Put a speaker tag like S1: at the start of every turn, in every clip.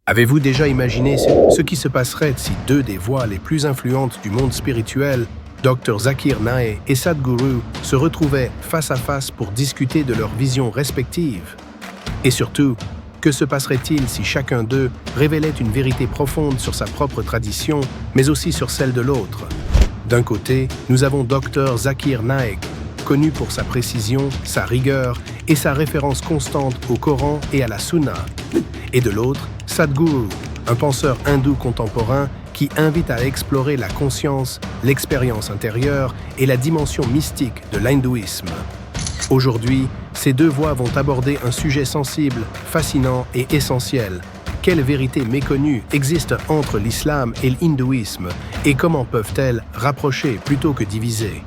S1: Avez-vous déjà imaginé ce qui se passerait si deux des voix les plus influentes du monde spirituel, Dr Zakir Naik et Sadhguru, se retrouvaient face à face pour discuter de leurs visions respectives? Et surtout, que se passerait-il si chacun d'eux révélait une vérité profonde sur sa propre tradition, mais aussi sur celle de l'autre? D'un côté, nous avons Dr Zakir Naik, connu pour sa précision, sa rigueur et sa référence constante au Coran et à la Sunna. Et de l'autre, Sadhguru, un penseur hindou contemporain qui invite à explorer la conscience, l'expérience intérieure et la dimension mystique de l'hindouisme. Aujourd'hui, ces deux voix vont aborder un sujet sensible, fascinant et essentiel. Quelles vérités méconnues existent entre l'islam et l'hindouisme et comment peuvent-elles rapprocher plutôt que diviser?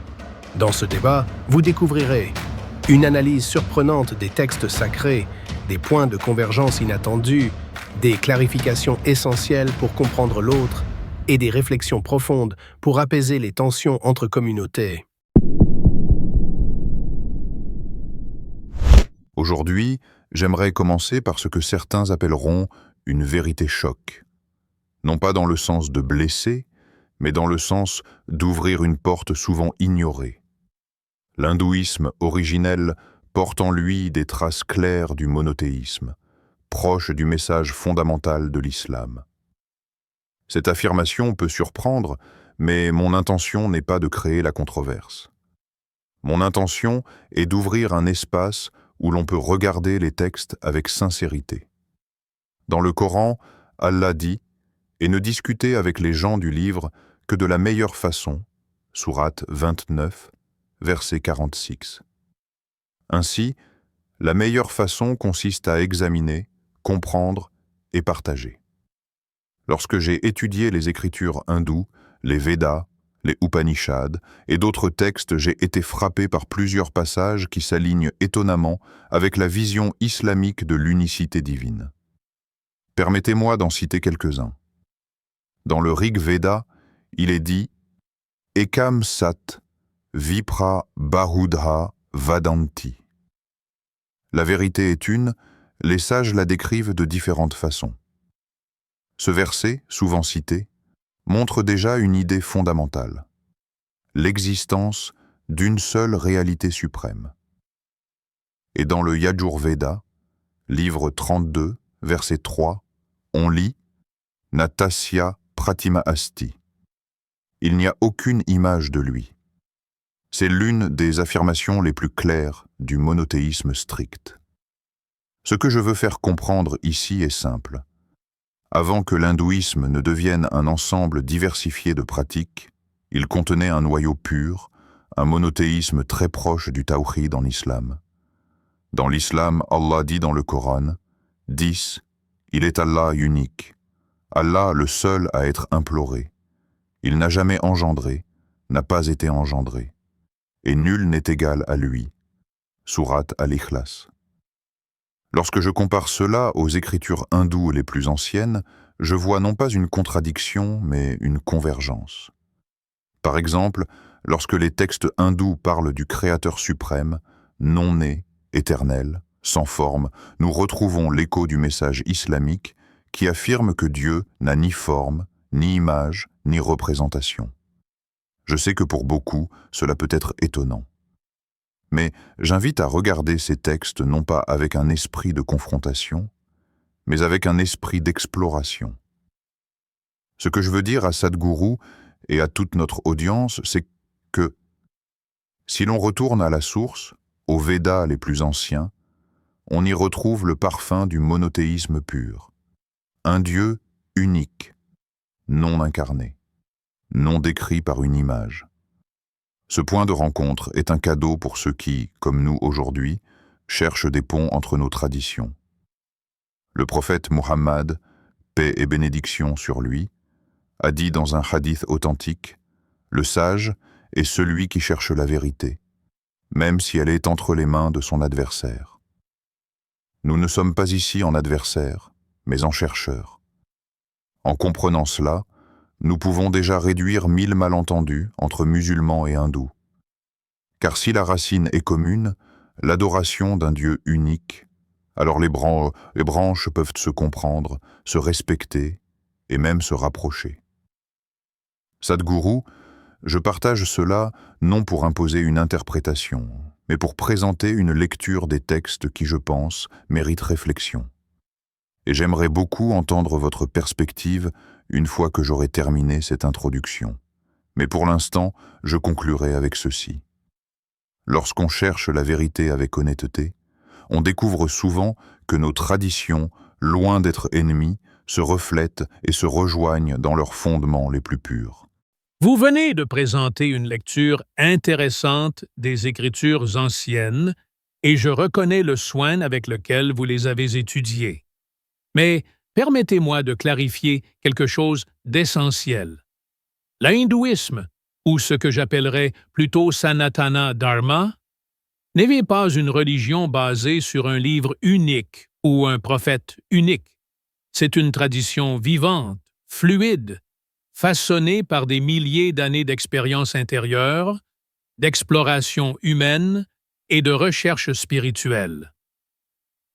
S1: Dans ce débat, vous découvrirez une analyse surprenante des textes sacrés, des points de convergence inattendus, des clarifications essentielles pour comprendre l'autre et des réflexions profondes pour apaiser les tensions entre communautés.
S2: Aujourd'hui, j'aimerais commencer par ce que certains appelleront une vérité choc. Non pas dans le sens de blesser, mais dans le sens d'ouvrir une porte souvent ignorée. L'hindouisme originel porte en lui des traces claires du monothéisme, proche du message fondamental de l'islam. Cette affirmation peut surprendre, mais mon intention n'est pas de créer la controverse. Mon intention est d'ouvrir un espace où l'on peut regarder les textes avec sincérité. Dans le Coran, Allah dit « Et ne discutez avec les gens du livre que de la meilleure façon » sourate 29, verset 46. Ainsi, la meilleure façon consiste à examiner, comprendre et partager. Lorsque j'ai étudié les écritures hindoues, les Védas, les Upanishads et d'autres textes, j'ai été frappé par plusieurs passages qui s'alignent étonnamment avec la vision islamique de l'unicité divine. Permettez-moi d'en citer quelques-uns. Dans le Rig Veda, il est dit « Ekam Sat Vipra Bahudha Vadanti ». La vérité est une, les sages la décrivent de différentes façons. Ce verset, souvent cité, montre déjà une idée fondamentale, l'existence d'une seule réalité suprême. Et dans le Yajurveda, livre 32, verset 3, on lit « Natasya Pratima Asti ». Il n'y a aucune image de lui. C'est l'une des affirmations les plus claires du monothéisme strict. Ce que je veux faire comprendre ici est simple. Avant que l'hindouisme ne devienne un ensemble diversifié de pratiques, il contenait un noyau pur, un monothéisme très proche du tawhid en islam. Dans l'islam, Allah dit dans le Coran, 10, il est Allah unique, Allah le seul à être imploré. Il n'a jamais engendré, n'a pas été engendré, et nul n'est égal à lui. Sourate Al-Ikhlas. Lorsque je compare cela aux écritures hindoues les plus anciennes, je vois non pas une contradiction, mais une convergence. Par exemple, lorsque les textes hindous parlent du Créateur suprême, non-né, éternel, sans forme, nous retrouvons l'écho du message islamique qui affirme que Dieu n'a ni forme, ni image, ni représentation. Je sais que pour beaucoup, cela peut être étonnant. Mais j'invite à regarder ces textes non pas avec un esprit de confrontation, mais avec un esprit d'exploration. Ce que je veux dire à Sadhguru et à toute notre audience, c'est que si l'on retourne à la source, aux Védas les plus anciens, on y retrouve le parfum du monothéisme pur. Un Dieu unique, non incarné, non décrit par une image. Ce point de rencontre est un cadeau pour ceux qui, comme nous aujourd'hui, cherchent des ponts entre nos traditions. Le prophète Muhammad, paix et bénédiction sur lui, a dit dans un hadith authentique, « Le sage est celui qui cherche la vérité, même si elle est entre les mains de son adversaire. » Nous ne sommes pas ici en adversaires, mais en chercheurs. En comprenant cela, nous pouvons déjà réduire 1000 malentendus entre musulmans et hindous. Car si la racine est commune, l'adoration d'un Dieu unique, Alors les branches peuvent se comprendre, se respecter et même se rapprocher. Sadhguru, je partage cela non pour imposer une interprétation, mais pour présenter une lecture des textes qui, je pense, méritent réflexion. Et j'aimerais beaucoup entendre votre perspective une fois que j'aurai terminé cette introduction. Mais pour l'instant, je conclurai avec ceci. Lorsqu'on cherche la vérité avec honnêteté, on découvre souvent que nos traditions, loin d'être ennemies, se reflètent et se rejoignent dans leurs fondements les plus purs.
S3: Vous venez de présenter une lecture intéressante des Écritures anciennes et je reconnais le soin avec lequel vous les avez étudiées. Mais permettez-moi de clarifier quelque chose d'essentiel. L'hindouisme, ou ce que j'appellerais plutôt Sanatana Dharma, n'est pas une religion basée sur un livre unique ou un prophète unique. C'est une tradition vivante, fluide, façonnée par des milliers d'années d'expérience intérieure, d'exploration humaine et de recherche spirituelle.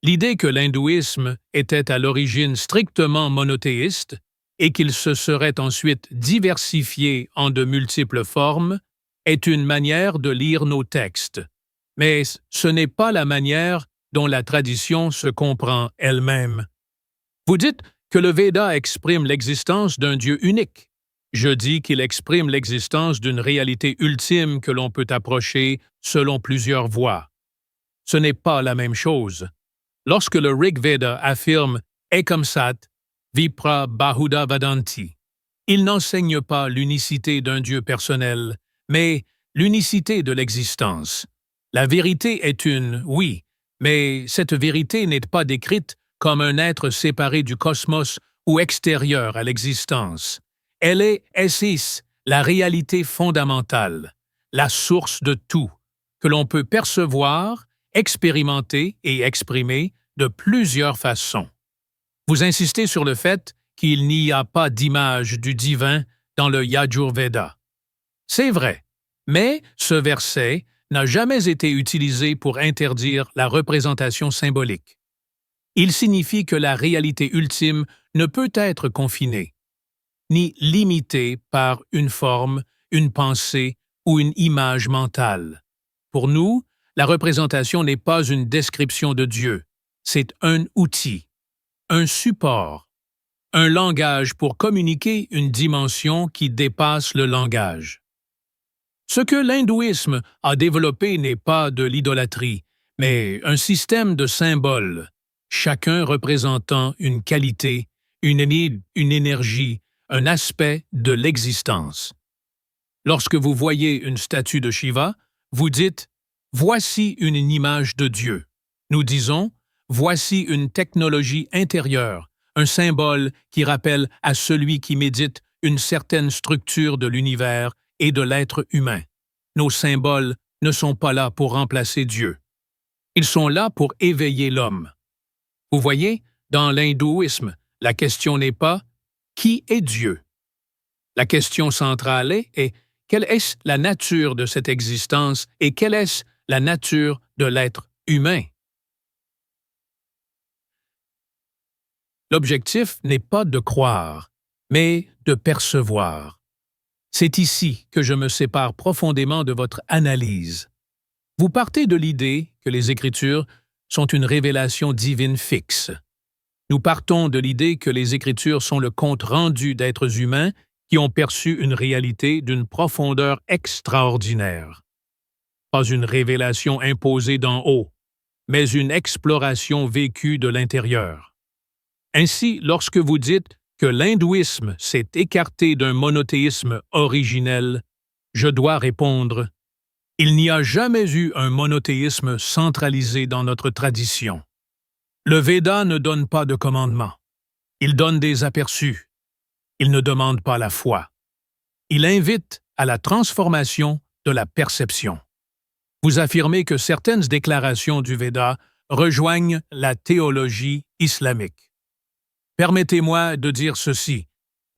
S3: L'idée que l'hindouisme était à l'origine strictement monothéiste et qu'il se serait ensuite diversifié en de multiples formes est une manière de lire nos textes, mais ce n'est pas la manière dont la tradition se comprend elle-même. Vous dites que le Veda exprime l'existence d'un Dieu unique. Je dis qu'il exprime l'existence d'une réalité ultime que l'on peut approcher selon plusieurs voies. Ce n'est pas la même chose. Lorsque le Rig Veda affirme « Ekam Sat, Vipra Bahuda Vadanti », il n'enseigne pas l'unicité d'un Dieu personnel, mais l'unicité de l'existence. La vérité est une, oui, mais cette vérité n'est pas décrite comme un être séparé du cosmos ou extérieur à l'existence. Elle est Essis, la réalité fondamentale, la source de tout, que l'on peut percevoir, expérimenter et exprimer de plusieurs façons. Vous insistez sur le fait qu'il n'y a pas d'image du divin dans le Yajurveda. C'est vrai, mais ce verset n'a jamais été utilisé pour interdire la représentation symbolique. Il signifie que la réalité ultime ne peut être confinée, ni limitée par une forme, une pensée ou une image mentale. Pour nous, la représentation n'est pas une description de Dieu, c'est un outil, un support, un langage pour communiquer une dimension qui dépasse le langage. Ce que l'hindouisme a développé n'est pas de l'idolâtrie, mais un système de symboles, chacun représentant une qualité, une énergie, un aspect de l'existence. Lorsque vous voyez une statue de Shiva, vous dites « Voici une image de Dieu ». Nous disons « Voici une technologie intérieure, un symbole qui rappelle à celui qui médite une certaine structure de l'univers et de l'être humain. Nos symboles ne sont pas là pour remplacer Dieu. Ils sont là pour éveiller l'homme. Vous voyez, dans l'hindouisme, la question n'est pas « Qui est Dieu ?» La question centrale est « Quelle est la nature de cette existence et quelle est la nature de l'être humain ?» L'objectif n'est pas de croire, mais de percevoir. C'est ici que je me sépare profondément de votre analyse. Vous partez de l'idée que les Écritures sont une révélation divine fixe. Nous partons de l'idée que les Écritures sont le compte-rendu d'êtres humains qui ont perçu une réalité d'une profondeur extraordinaire. Pas une révélation imposée d'en haut, mais une exploration vécue de l'intérieur. Ainsi, lorsque vous dites que l'hindouisme s'est écarté d'un monothéisme originel, je dois répondre « Il n'y a jamais eu un monothéisme centralisé dans notre tradition. Le Veda ne donne pas de commandements. Il donne des aperçus. Il ne demande pas la foi. Il invite à la transformation de la perception. Vous affirmez que certaines déclarations du Veda rejoignent la théologie islamique. Permettez-moi de dire ceci.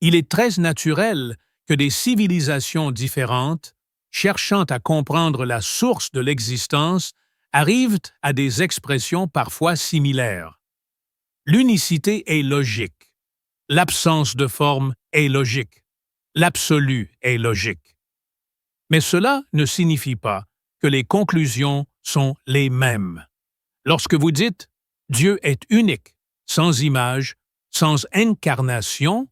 S3: Il est très naturel que des civilisations différentes, cherchant à comprendre la source de l'existence, arrivent à des expressions parfois similaires. L'unicité est logique. L'absence de forme est logique. L'absolu est logique. Mais cela ne signifie pas que les conclusions sont les mêmes. Lorsque vous dites « Dieu est unique, sans image, sans incarnation »,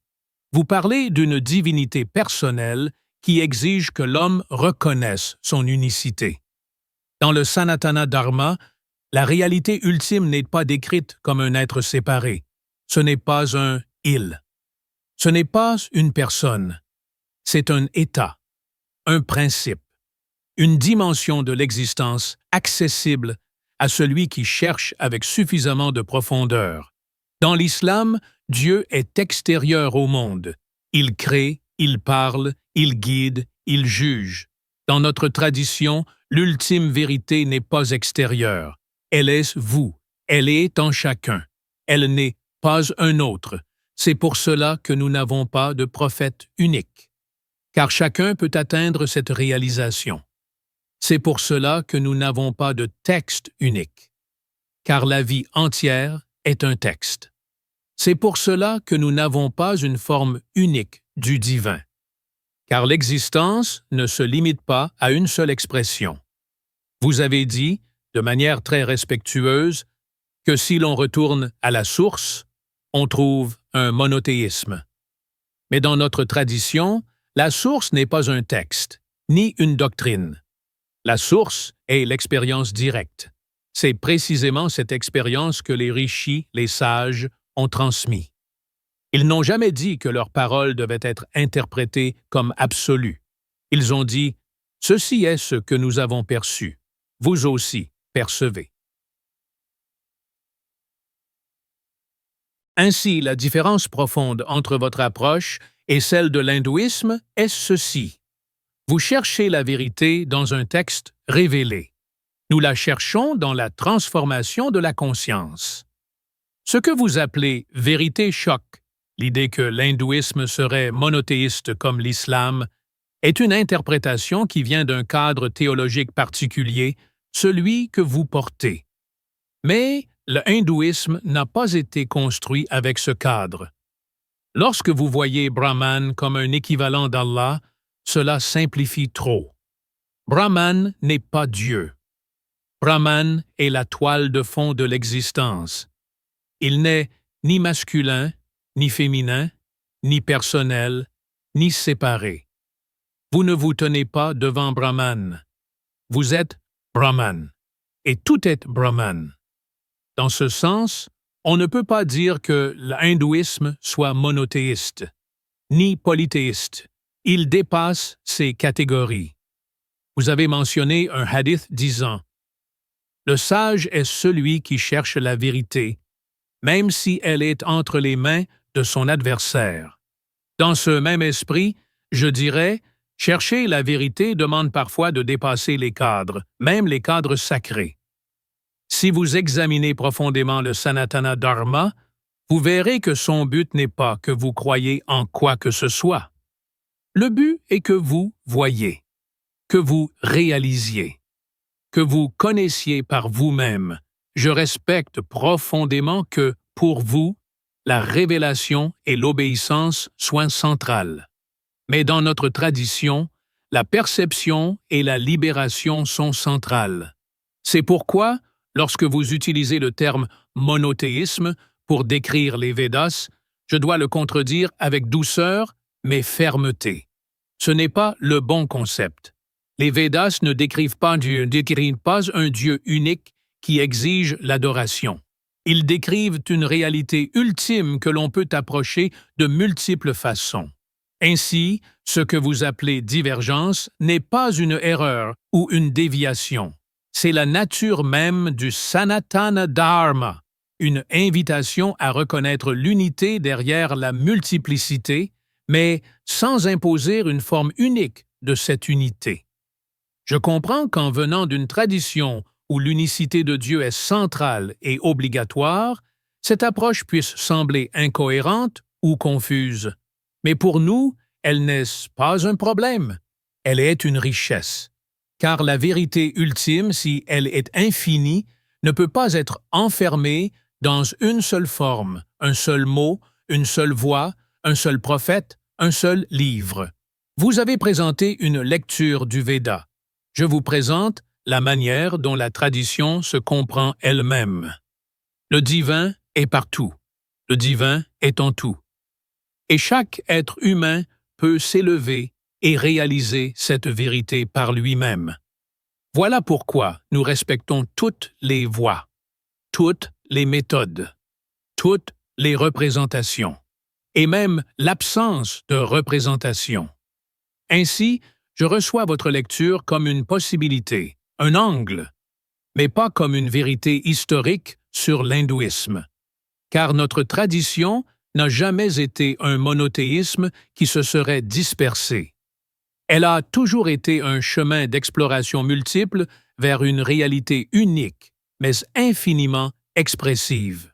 S3: vous parlez d'une divinité personnelle qui exige que l'homme reconnaisse son unicité. Dans le Sanatana Dharma, la réalité ultime n'est pas décrite comme un être séparé. Ce n'est pas un « il ». Ce n'est pas une personne. C'est un état, un principe, une dimension de l'existence accessible à celui qui cherche avec suffisamment de profondeur. Dans l'islam, Dieu est extérieur au monde. Il crée, il parle, il guide, il juge. Dans notre tradition, l'ultime vérité n'est pas extérieure. Elle est vous. Elle est en chacun. Elle n'est pas un autre. C'est pour cela que nous n'avons pas de prophète unique. Car chacun peut atteindre cette réalisation. C'est pour cela que nous n'avons pas de texte unique. Car la vie entière est un texte. C'est pour cela que nous n'avons pas une forme unique du divin. Car l'existence ne se limite pas à une seule expression. Vous avez dit, de manière très respectueuse, que si l'on retourne à la source, on trouve un monothéisme. Mais dans notre tradition, la source n'est pas un texte, ni une doctrine. La source est l'expérience directe. C'est précisément cette expérience que les rishis, les sages, ont transmis. Ils n'ont jamais dit que leurs paroles devaient être interprétées comme absolues. Ils ont dit « Ceci est ce que nous avons perçu. Vous aussi percevez. » Ainsi, la différence profonde entre votre approche et celle de l'hindouisme est ceci. Vous cherchez la vérité dans un texte révélé. Nous la cherchons dans la transformation de la conscience. Ce que vous appelez « vérité choc », l'idée que l'hindouisme serait monothéiste comme l'islam, est une interprétation qui vient d'un cadre théologique particulier, celui que vous portez. Mais le hindouisme n'a pas été construit avec ce cadre. Lorsque vous voyez Brahman comme un équivalent d'Allah, cela simplifie trop. Brahman n'est pas Dieu. Brahman est la toile de fond de l'existence. Il n'est ni masculin, ni féminin, ni personnel, ni séparé. Vous ne vous tenez pas devant Brahman. Vous êtes Brahman. Et tout est Brahman. Dans ce sens, on ne peut pas dire que l'hindouisme soit monothéiste, ni polythéiste. Il dépasse ces catégories. Vous avez mentionné un hadith disant « Le sage est celui qui cherche la vérité, même si elle est entre les mains de son adversaire. » Dans ce même esprit, je dirais, chercher la vérité demande parfois de dépasser les cadres, même les cadres sacrés. Si vous examinez profondément le Sanatana Dharma, vous verrez que son but n'est pas que vous croyiez en quoi que ce soit. Le but est que vous voyiez, que vous réalisiez, que vous connaissiez par vous-même. Je respecte profondément que, pour vous, la révélation et l'obéissance soient centrales. Mais dans notre tradition, la perception et la libération sont centrales. C'est pourquoi, lorsque vous utilisez le terme « monothéisme » pour décrire les Védas, je dois le contredire avec douceur, mais fermeté. Ce n'est pas le bon concept. Les Védas ne décrivent pas un Dieu unique qui exige l'adoration. Ils décrivent une réalité ultime que l'on peut approcher de multiples façons. Ainsi, ce que vous appelez divergence n'est pas une erreur ou une déviation. C'est la nature même du Sanatana Dharma, une invitation à reconnaître l'unité derrière la multiplicité, mais sans imposer une forme unique de cette unité. Je comprends qu'en venant d'une tradition où l'unicité de Dieu est centrale et obligatoire, cette approche puisse sembler incohérente ou confuse. Mais pour nous, elle n'est pas un problème. Elle est une richesse. car la vérité ultime, si elle est infinie, ne peut pas être enfermée dans une seule forme, un seul mot, une seule voix, un seul prophète, un seul livre. Vous avez présenté une lecture du Veda. Je vous présente la manière dont la tradition se comprend elle-même. Le divin est partout. Le divin est en tout. Et chaque être humain peut s'élever et réaliser cette vérité par lui-même. Voilà pourquoi nous respectons toutes les voies, toutes les méthodes, toutes les représentations, et même l'absence de représentation. Ainsi, je reçois votre lecture comme une possibilité, un angle, mais pas comme une vérité historique sur l'hindouisme. Car notre tradition n'a jamais été un monothéisme qui se serait dispersé. Elle a toujours été un chemin d'exploration multiple vers une réalité unique, mais infiniment expressive.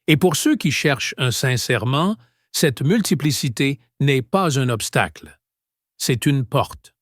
S3: Et pour ceux qui cherchent un sincèrement, cette multiplicité n'est pas un obstacle. C'est une porte.